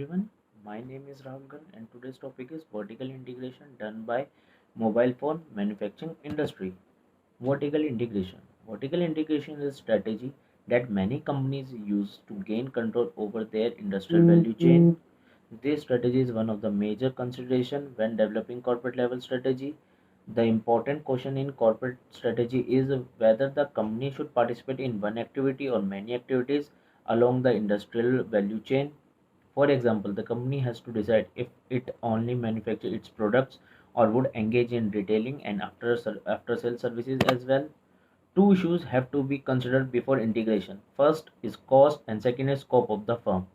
everyone. My name is Rahul Garg and today's topic is vertical integration done by mobile phone manufacturing industry. Vertical integration. Vertical integration is a strategy that many companies use to gain control over their industrial value chain. This strategy is one of the major consideration when developing corporate level strategy. The important question in corporate strategy is whether the company should participate in one activity or many activities along the industrial value chain. For example, the company has to decide if it only manufactures its products or would engage in retailing and after sale services as well. Two issues have to be considered before integration. First is cost and second is scope of the firm.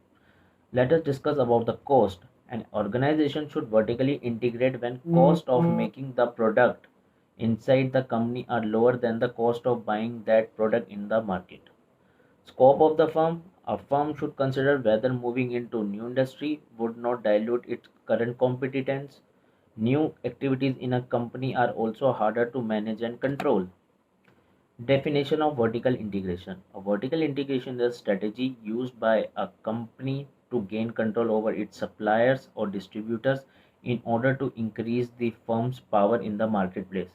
Let us discuss about the cost. An organization should vertically integrate when cost of making the product inside the company are lower than the cost of buying that product in the market. Scope of the firm. A firm should consider whether moving into new industry would not dilute its current competence. New activities in a company are also harder to manage and control. Definition of vertical integration. A vertical integration is a strategy used by a company to gain control over its suppliers or distributors in order to increase the firm's power in the marketplace,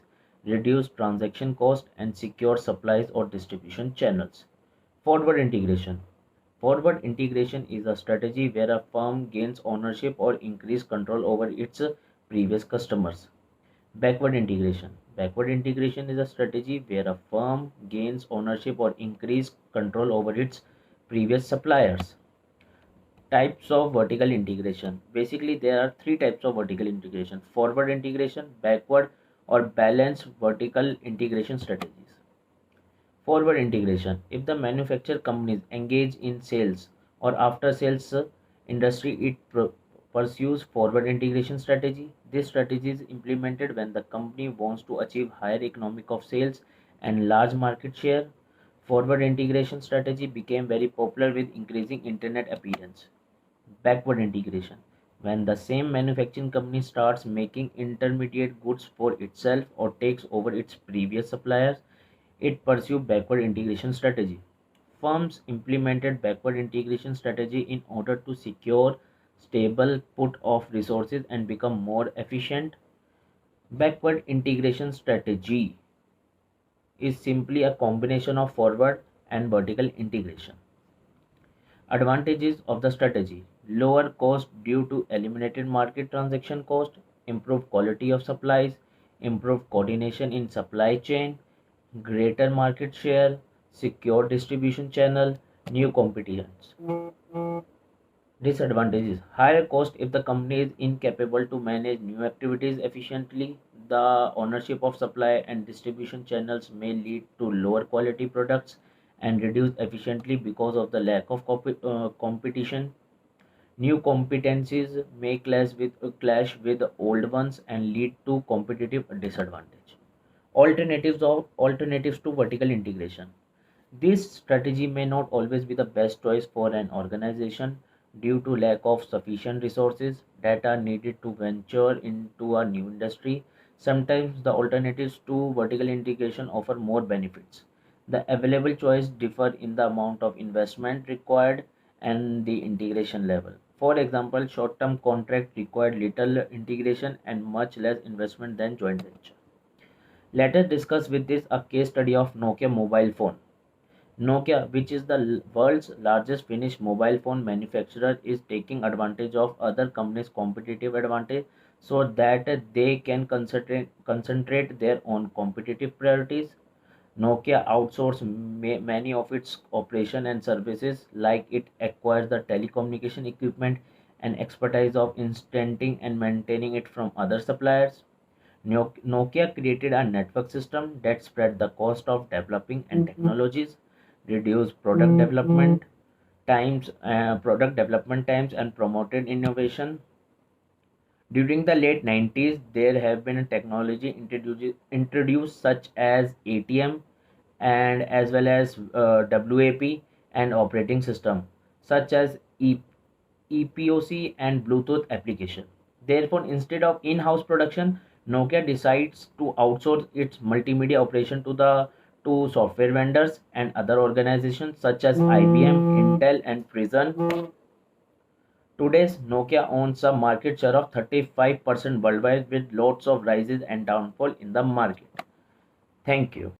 reduce transaction costs, and secure supplies or distribution channels. Forward integration. Forward integration is a strategy where a firm gains ownership or increased control over its previous customers. Backward integration. Backward integration is a strategy where a firm gains ownership or increased control over its previous suppliers. Types of vertical integration. Basically, there are three types of vertical integration: forward integration, backward, or balanced vertical integration strategies. Forward integration. If the manufacturer companies engage in sales or after sales industry, pursues forward integration strategy. This strategy is implemented when the company wants to achieve higher economic of sales and large market share. Forward integration strategy became very popular with increasing internet appearance. Backward integration. When the same manufacturing company starts making intermediate goods for itself or takes over its previous suppliers, it pursues backward integration strategy. Firms implemented backward integration strategy in order to secure stable put of resources and become more efficient. Backward integration strategy is simply a combination of forward and vertical integration. Advantages of the strategy: lower cost due to eliminated market transaction cost, improved quality of supplies, improved coordination in supply chain, greater market share, secure distribution channel, new competitors. Disadvantages: higher cost if the company is incapable to manage new activities efficiently. The ownership of supply and distribution channels may lead to lower quality products and reduce efficiently because of the lack of competition. New competencies may clash with old ones and lead to competitive disadvantage. Alternatives to vertical integration. This strategy may not always be the best choice for an organization due to lack of sufficient resources that are needed to venture into a new industry. Sometimes the alternatives to vertical integration offer more benefits. The available choice differ in the amount of investment required and the integration level. For example, short-term contract required little integration and much less investment than joint venture. Let us discuss with this a case study of Nokia mobile phone. Nokia, which is the world's largest Finnish mobile phone manufacturer, is taking advantage of other companies' competitive advantage so that they can concentrate their own competitive priorities. Nokia outsources many of its operation and services, like it acquires the telecommunication equipment and expertise of instancing and maintaining it from other suppliers. Nokia created a network system that spread the cost of developing and technologies, reduced product development times, and promoted innovation. During the late 90s, there have been a technology introduced such as ATM and as well as WAP and operating system such as EPOC and Bluetooth application. Therefore, instead of in-house production, Nokia decides to outsource its multimedia operation to software vendors and other organizations such as IBM, Intel, and Prison. Today's Nokia owns a market share of 35% worldwide with lots of rises and downfall in the market. Thank you.